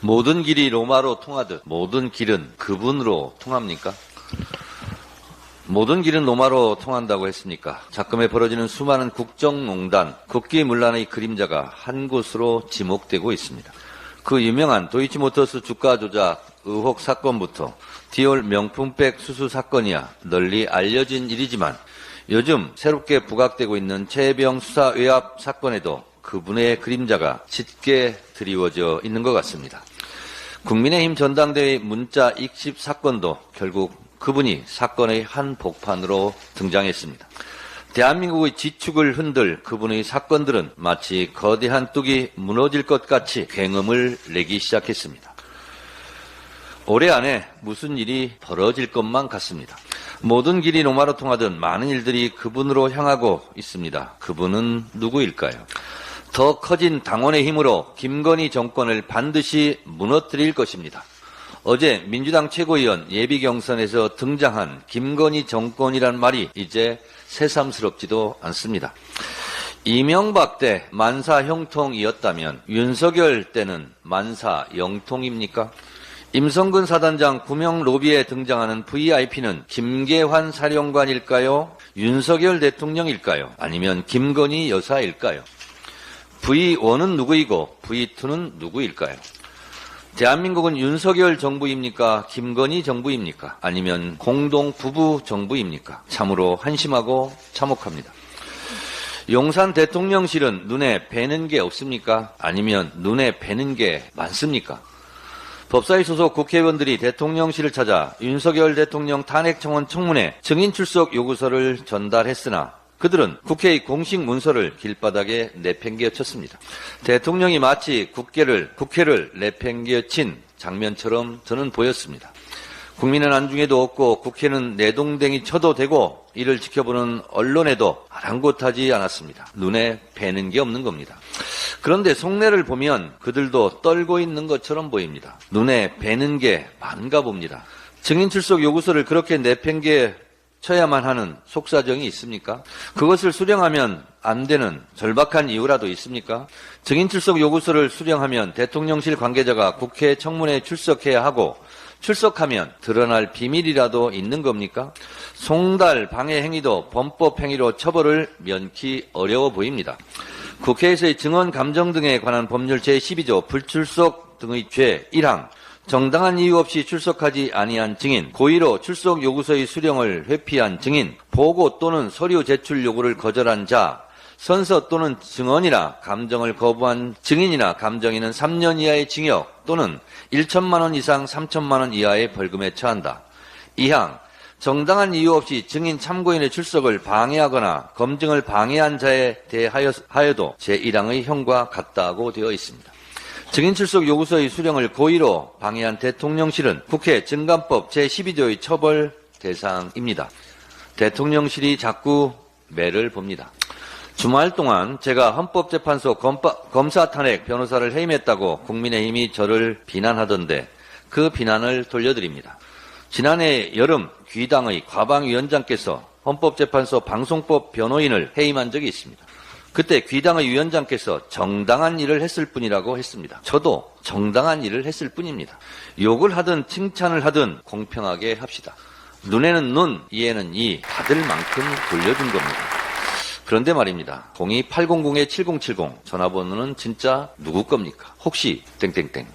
모든 길이 로마로 통하듯 모든 길은 그분으로 통합니까? 모든 길은 로마로 통한다고 했으니까 작금에 벌어지는 수많은 국정농단, 국기문란의 그림자가 한 곳으로 지목되고 있습니다. 그 유명한 도이치모터스 주가 조작 의혹 사건부터 디올 명품백 수수 사건이야 널리 알려진 일이지만 요즘 새롭게 부각되고 있는 최혜병 수사 외압 사건에도 그분의 그림자가 짙게 드리워져 있는 것 같습니다. 국민의힘 전당대회 문자 익십 사건도 결국 그분이 사건의 한 복판으로 등장했습니다. 대한민국의 지축을 흔들 그분의 사건들은 마치 거대한 뚝이 무너질 것 같이 굉음을 내기 시작했습니다. 올해 안에 무슨 일이 벌어질 것만 같습니다. 모든 길이 로마로 통하듯 많은 일들이 그분으로 향하고 있습니다. 그분은 누구일까요? 더 커진 당원의 힘으로 김건희 정권을 반드시 무너뜨릴 것입니다. 어제 민주당 최고위원 예비경선에서 등장한 김건희 정권이란 말이 이제 새삼스럽지도 않습니다. 이명박 때 만사형통이었다면 윤석열 때는 만사영통입니까? 임성근 사단장 구명 로비에 등장하는 VIP는 김계환 사령관일까요? 윤석열 대통령일까요? 아니면 김건희 여사일까요? V1은 누구이고 V2는 누구일까요? 대한민국은 윤석열 정부입니까? 김건희 정부입니까? 아니면 공동 부부 정부입니까? 참으로 한심하고 참혹합니다. 용산 대통령실은 눈에 뵈는 게 없습니까? 아니면 눈에 뵈는 게 많습니까? 법사위 소속 국회의원들이 대통령실을 찾아 윤석열 대통령 탄핵청원 청문회 증인 출석 요구서를 전달했으나 그들은 국회의 공식 문서를 길바닥에 내팽개쳤습니다. 대통령이 마치 국회를 내팽개친 장면처럼 저는 보였습니다. 국민은 안중에도 없고 국회는 내동댕이 쳐도 되고 이를 지켜보는 언론에도 아랑곳하지 않았습니다. 눈에 뵈는 게 없는 겁니다. 그런데 속내를 보면 그들도 떨고 있는 것처럼 보입니다. 눈에 뵈는 게 많은가 봅니다. 증인 출석 요구서를 그렇게 내팽개 쳐야만 하는 속사정이 있습니까? 그것을 수령하면 안 되는 절박한 이유라도 있습니까? 증인 출석 요구서를 수령하면 대통령실 관계자가 국회 청문회에 출석해야 하고 출석하면 드러날 비밀이라도 있는 겁니까? 송달 방해 행위도 범법 행위로 처벌을 면키 어려워 보입니다. 국회에서의 증언 감정 등에 관한 법률 제12조 불출석 등의 죄 1항 정당한 이유 없이 출석하지 아니한 증인, 고의로 출석 요구서의 수령을 회피한 증인, 보고 또는 서류 제출 요구를 거절한 자, 선서 또는 증언이나 감정을 거부한 증인이나 감정인은 3년 이하의 징역 또는 1천만 원 이상 3천만 원 이하의 벌금에 처한다. 2항 정당한 이유 없이 증인 참고인의 출석을 방해하거나 검증을 방해한 자에 대하여도 제1항의 형과 같다고 되어 있습니다. 증인 출석 요구서의 수령을 고의로 방해한 대통령실은 국회 증감법 제12조의 처벌 대상입니다. 대통령실이 자꾸 매를 봅니다. 주말 동안 제가 헌법재판소 검사 탄핵 변호사를 해임했다고 국민의힘이 저를 비난하던데 그 비난을 돌려드립니다. 지난해 여름 귀당의 과방위원장께서 헌법재판소 방송법 변호인을 해임한 적이 있습니다. 그때 귀당의 위원장께서 정당한 일을 했을 뿐이라고 했습니다. 저도 정당한 일을 했을 뿐입니다. 욕을 하든 칭찬을 하든 공평하게 합시다. 눈에는 눈, 이에는 이 받을 만큼 돌려준 겁니다. 그런데 말입니다. 02800-7070 전화번호는 진짜 누구 겁니까? 혹시 땡땡땡.